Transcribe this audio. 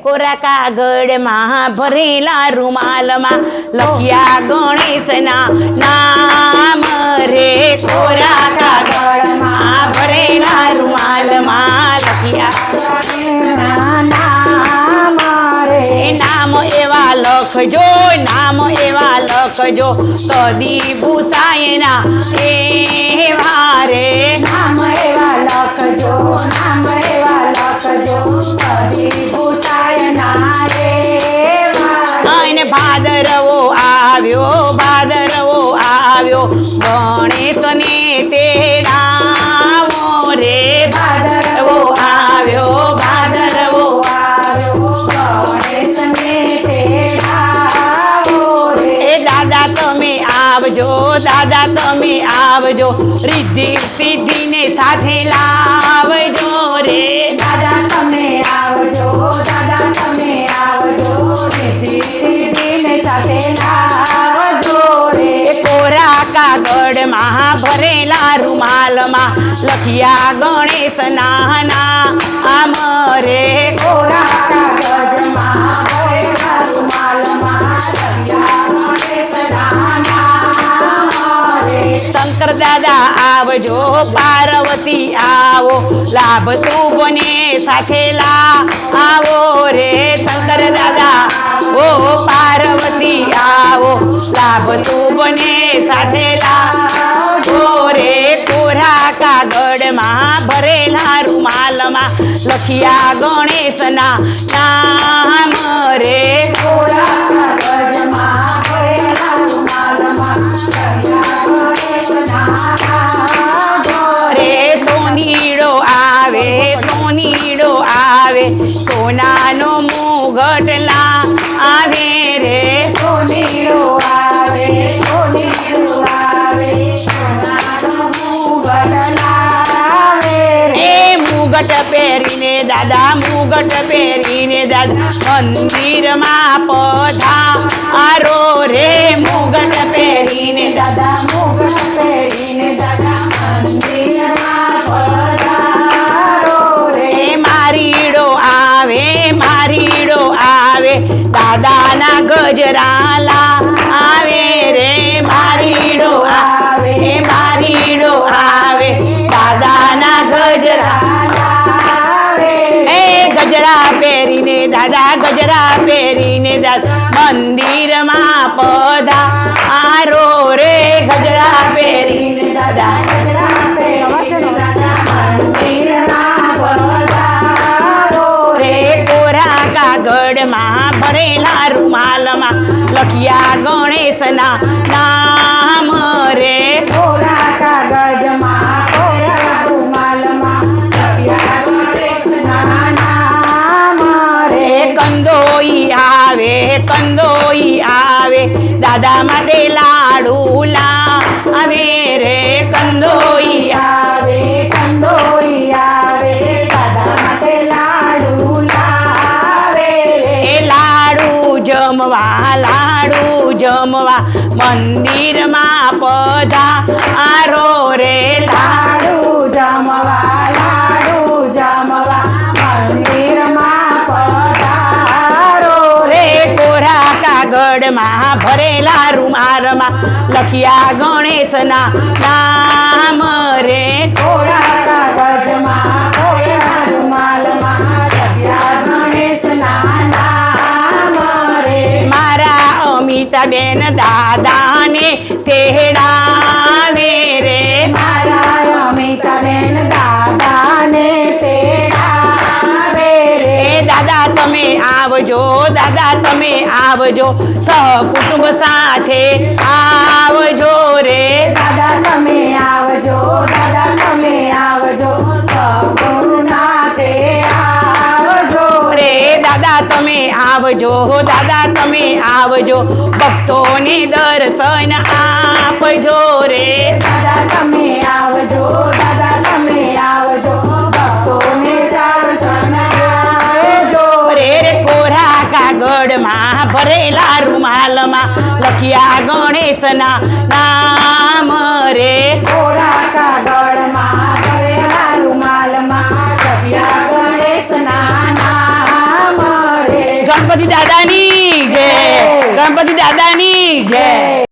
કોરા કાગળમાં ભરેલા રૂમાલમાં લખ્યા ગણેશના નામ રે કોરા કાગળમાં ભરેલા રૂમાલમાં લખ્યા નામ રે નામ એવા લખજો નામ એવા લખજો કદી ભૂસાયના એવા રે નામ એવા લખજો નામ એવા લખજો કદી ભૂસાયના રે અને ભાદરવો આવ્યો ગણેશને તેડાવો રે ભાદરવો આવ્યો ગણેશને તેડાવો રે દાદા તમે આવજો રિદ્ધિ સિદ્ધિને સાથે લાવજો રે દાદા તમે આવજો રિદ્ધિ સિદ્ધિને સાથે લાવજો રે કોરા કાગળમાં ભરેલા રૂમાલમાં લખ્યા ગણેશના નામ રે કોરા કાગળમાં ભરેલા રૂમાલમાં લખ્યા ગણેશના નામ રે શંકર દાદા આવજો પાર્વતી આવો લાભ તું બને સાથે આવો રે શંકર દાદા ઓ પાર્વતી આવો લાભ તું બને સાથે લાવો રે કોરા કાગળમાં ભરેલા રૂમાલમાં લખ્યા ગણેશના નામ રે કોરા કાગળમાં ભરેલા રૂમાલમાં રે સોનીડો આવે સોનાનો મુગટ આવે રે સોનીડો આવે સોનાનો મુગટ આવે રે મુગટ પહેરીને દાદા મંદિરમાં પધારો રે મુગટ પહેરીને દાદા મંદિરમાં પધારો રે મારીડો આવે દાદાના ગજરાલા આવે રે મારીડો આવે દાદાના ગજરાલા આવે ગજરા પહેરીને દાદા મંદિરમાં પધારો રે ગજરા પહેરીને દાદા કાગળમાં ભરેલા રૂમાલમાં લખ્યા ગણેશના નામ રે કોરા કાગળમાં ભરેલા રૂમાલમાં લખ્યા ગણેશના નામ રે કંદોઈ આવે દાદા માટે લાડુ લાવે રે કંદોઈ આવે દાદા માટે લાડુ જમવા મંદિરમાં પધારો રે લાડુ જમવા મંદિરમાં પધારો રે કોરા કાગળમાં ભરેલા રૂમાલમાં લખ્યા ગણેશના નામ રે કોરા કાગળમાં ભરેલા રૂમાલમાં લખ્યા ગણેશના નામ રે મારા અમિતાબેન દાદાને તેડાવે રે મારા અમિતાબેન દાદાને તેડાવે રે દાદા તમે આવજો સહકુટુંબ સાથે આવજો રે દાદા તમે આવજો સહકુટુંબ સાથે આવજો રે દાદા તમે આવજો ભક્તોને દર્શન આપજો રે દાદા તમે આવજો ભક્તોને દર્શન આપજો રે કોરા કાગળમાં ભરેલા રૂમાલમાં લખ્યા ગણેશના નામ રે કોરા કાગળમાં ભરેલા ગણપતિ દાદાની જય, ગણપતિ દાદાની જય.